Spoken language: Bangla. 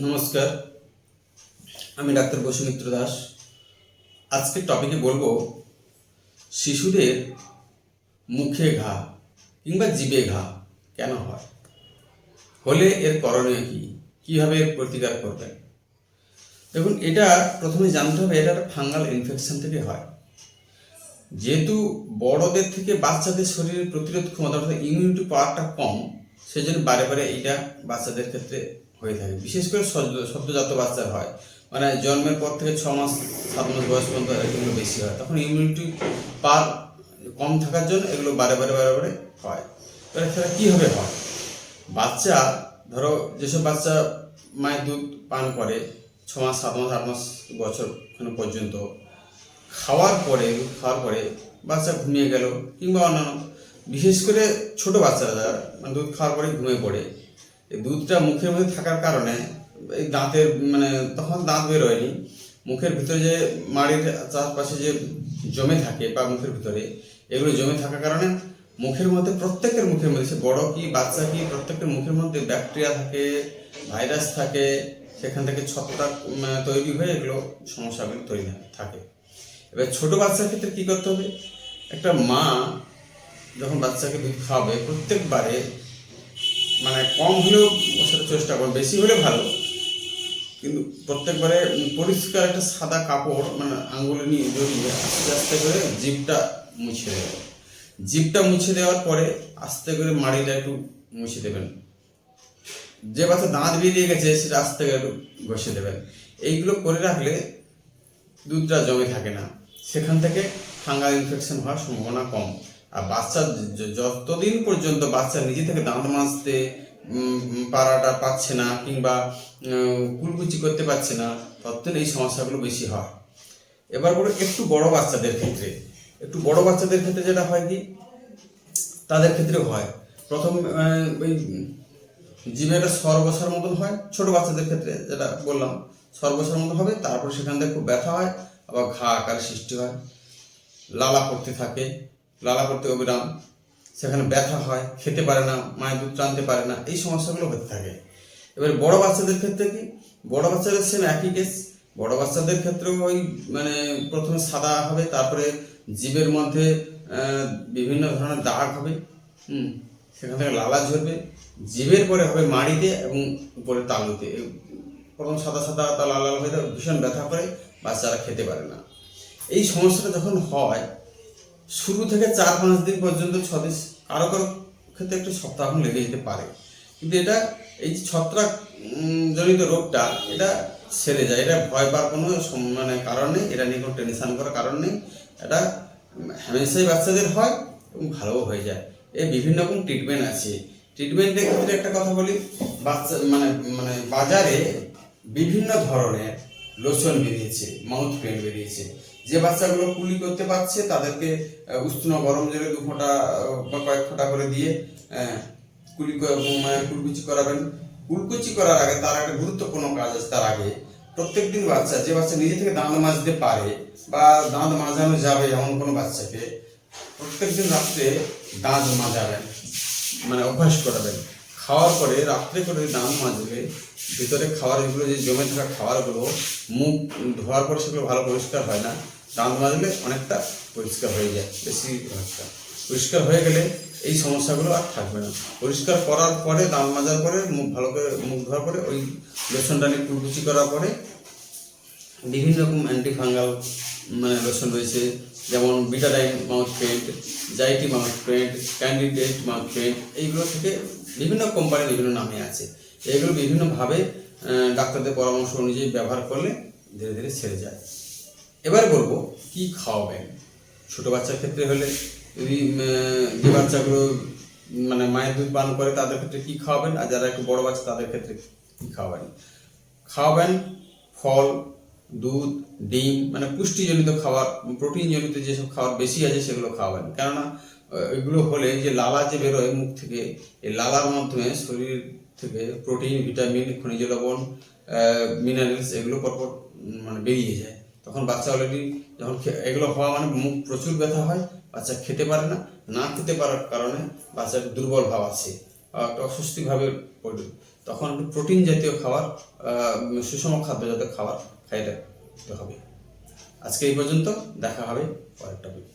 নমস্কার, আমি ডাক্তার বসুমিত্র দাস। আজকের টপিকে বলবো শিশুদের মুখে ঘা কিংবা জিভে ঘা কেন হয়, হলে এর করণীয় কি, কীভাবে এর প্রতিকার করবেন। দেখুন, এটা প্রথমে জানতে হবে এটা একটা ফাঙ্গাল ইনফেকশন থেকে হয়। যেহেতু বড়দের থেকে বাচ্চাদের শরীরের প্রতিরোধ ক্ষমতা অর্থাৎ ইমিউনিটি পাওয়ারটা কম, সেই জন্য বারে বারে এইটা বাচ্চাদের ক্ষেত্রে হয়ে থাকে। বিশেষ করে সদ্যজাত বাচ্চার হয়, মানে জন্মের পর থেকে 6 মাস 7 মাস বয়স পর্যন্ত এগুলো বেশি হয়। তখন ইমিউনিটি পাওয়ার কম থাকার জন্য এগুলো বারে বারে হয়। এবার সেটা কীভাবে হয়? বাচ্চা, ধরো যেসব বাচ্চা মায়ের দুধ পান করে 6 মাস 7 মাস 8 মাস বছর পর্যন্ত, খাওয়ার পরে বাচ্চা ঘুমিয়ে গেল কিংবা অন্যান্য, বিশেষ করে ছোট বাচ্চারা যারা দুধ খাওয়ার পরে ঘুমিয়ে পড়ে, এই দুধটা মুখের মধ্যে থাকার কারণে এই দাঁতের তখন দাঁত বেরোয়নি, মুখের ভিতরে যে মাড়ির চারপাশে যে জমে থাকে বা মুখের ভিতরে এগুলো জমে থাকার কারণে প্রত্যেকের মুখের মধ্যে, সে বড় কি বাচ্চা কি, প্রত্যেকের মুখের মধ্যে ব্যাকটেরিয়া থাকে, ভাইরাস থাকে, সেখান থেকে ছত্রাক তৈরি হয়ে এগুলো সমস্যাগুলো তৈরি থাকে। এবার ছোট বাচ্চার ক্ষেত্রে কি করতে হবে? একটা মা যখন বাচ্চাকে দুধ খাওয়াবে প্রত্যেকবারে কম হলেও সেটা চেষ্টা করবে, বেশি হলে ভালো, কিন্তু প্রত্যেকবারে পরিষ্কার একটা সাদা কাপড় আঙ্গুলে নিয়ে জড়িয়ে আস্তে আস্তে করে জিভটা মুছে দেবে। জিভটা মুছে দেওয়ার পরে আস্তে করে মাড়িটা একটু মুছে দেবেন। যে বাচ্চা দাঁত বেরিয়ে গেছে সেটা আস্তে করে একটু ঘষে দেবেন। এইগুলো করে রাখলে দুধটা জমে থাকে না, সেখান থেকে ফাঙ্গাল ইনফেকশন হওয়ার সম্ভাবনা কম। আর বাচ্চা যতদিন পর্যন্ত বাচ্চা নিজে থেকে দাঁত মাজতে পারাটা পাচ্ছে না কিংবা কুলকুচি করতে পারছে না, ততদিন এই সমস্যাগুলো বেশি হয়। এবার বলো একটু বড় বাচ্চাদের ক্ষেত্রে যেটা হয় কি, তাদের ক্ষেত্রেও হয় প্রথম ওই জিভে একটা সর্বসার মতন হয়। ছোট বাচ্চাদের ক্ষেত্রে যেটা বললাম সর্বসার মতো হবে, তারপর সেখান থেকে খুব ব্যথা হয়, আবার ঘা আকারে সৃষ্টি হয়, লালা পড়তে অবিরাম, সেখানে ব্যথা হয়, খেতে পারে না, মায়ের দুধ টানতে পারে না, এই সমস্যাগুলো হতে থাকে। এবার বড় বাচ্চাদের ক্ষেত্রে কি, বড় বাচ্চাদের সেম একই কেস। বড় বাচ্চাদের ক্ষেত্রেও ওই প্রথমে সাদা হবে, তারপরে জিভের মধ্যে বিভিন্ন ধরনের দাগ হবে, সেখান থেকে লালা ঝরবে, জিভের পরে হবে মাড়িতে এবং উপরে তালুতে। প্রথম সাদা সাদা লাল লাল হয়ে ভীষণ ব্যথা করে, বাচ্চারা খেতে পারে না। এই সমস্যাটা যখন হয় শুরু থেকে 4-5 দিন পর্যন্ত, 6 দিন, কারো ক্ষেত্রে একটু সপ্তাহ লেগে যেতে পারে, কিন্তু এটা এই যে ছত্রাক জনিত রোগটা এটা সেরে যায়। এটা ভয় পাওয়ার কোনো কারণ নেই, এটা নিয়ে কোনো টেনশন করার কারণ নেই। এটা হামেশাই বাচ্চাদের হয় এবং ভালোও হয়ে যায়। এর বিভিন্ন রকম ট্রিটমেন্ট আছে। ট্রিটমেন্টের ক্ষেত্রে একটা কথা বলি, বাচ্চা বাজারে বিভিন্ন ধরনের লোশন বেরিয়েছে, মাউথ পেন বেরিয়েছে। যে বাচ্চাগুলো কুলি করতে পারছে তাদেরকে উষ্ণ গরম জলে 2 ফোঁটা বা কয়েক ফোঁটা করে দিয়ে কুলকুচি করাবেন। কুলকুচি করার আগে তার একটা গুরুত্বপূর্ণ কাজ আছে। তার আগে প্রত্যেকদিন যে বাচ্চা নিজে থেকে দাঁত মাজতে পারে বা দাঁত মাজানো যাবে এমন কোনো বাচ্চাকে প্রত্যেকদিন রাত্রে দাঁত মাজাবেন, অভ্যাস করাবেন। খাওয়ার পরে রাত্রে করে দাঁত মাজলে ভিতরে খাবার এগুলো যে জমে থাকা খাবারগুলো মুখ ধোয়ার পরে সেগুলো ভালো পরিষ্কার হয় না, দাঁত মাজলে অনেকটা পরিষ্কার হয়ে যায়, বেশি অনেকটা পরিষ্কার হয়ে গেলে এই সমস্যাগুলো আর থাকবে না। পরিষ্কার করার পরে দাঁত মাজার পরে ভালো করে মুখ ধোয়ার পরে ওই লোশনটা নিয়ে কুলকুচি করার পরে বিভিন্ন রকম অ্যান্টিফাঙ্গাল লোশন রয়েছে, যেমন বিটাডাইন মাউথ পেন্ট, জাইটি mouth paint, candidate mouth paint, এইগুলো থেকে বিভিন্ন কোম্পানির বিভিন্ন নামে আছে। এইগুলো বিভিন্নভাবে ডাক্তারদের পরামর্শ অনুযায়ী ব্যবহার করলে ধীরে ধীরে ছেড়ে যায়। এবার বলবো কি খাওয়াবেন। ছোট বাচ্চার ক্ষেত্রে হলে যদি যে বাচ্চাগুলো মায়ের দুধ পান করে তাদের ক্ষেত্রে কি খাওয়াবেন, আর যারা একটু বড় বাচ্চা তাদের ক্ষেত্রে কি খাওয়াবেন ফল, দুধ, ডিম, পুষ্টিজনিত খাবার, প্রোটিনজনিত যেসব খাবার বেশি আছে সেগুলো খাওয়াবেন। কেননা এগুলো হলে যে লালা যে বেরোয় মুখ থেকে, এই লালার মাধ্যমে শরীর থেকে প্রোটিন, ভিটামিন, খনিজ লবণ, মিনারেলস এগুলো পরপর বেরিয়ে যায়। তখন বাচ্চা অলরেডি যখন এগুলো হওয়া মুখ প্রচুর ব্যথা হয়, বাচ্চা খেতে পারে না, খেতে পারার কারণে বাচ্চার দুর্বল ভাব আসে, একটা অস্বস্তিভাবে তখন একটু প্রোটিন জাতীয় খাবার, সুষম খাদ্য জাতীয় খাবার খাইতে হবে। আজকে এই পর্যন্ত, দেখা হবে পরের টপিক।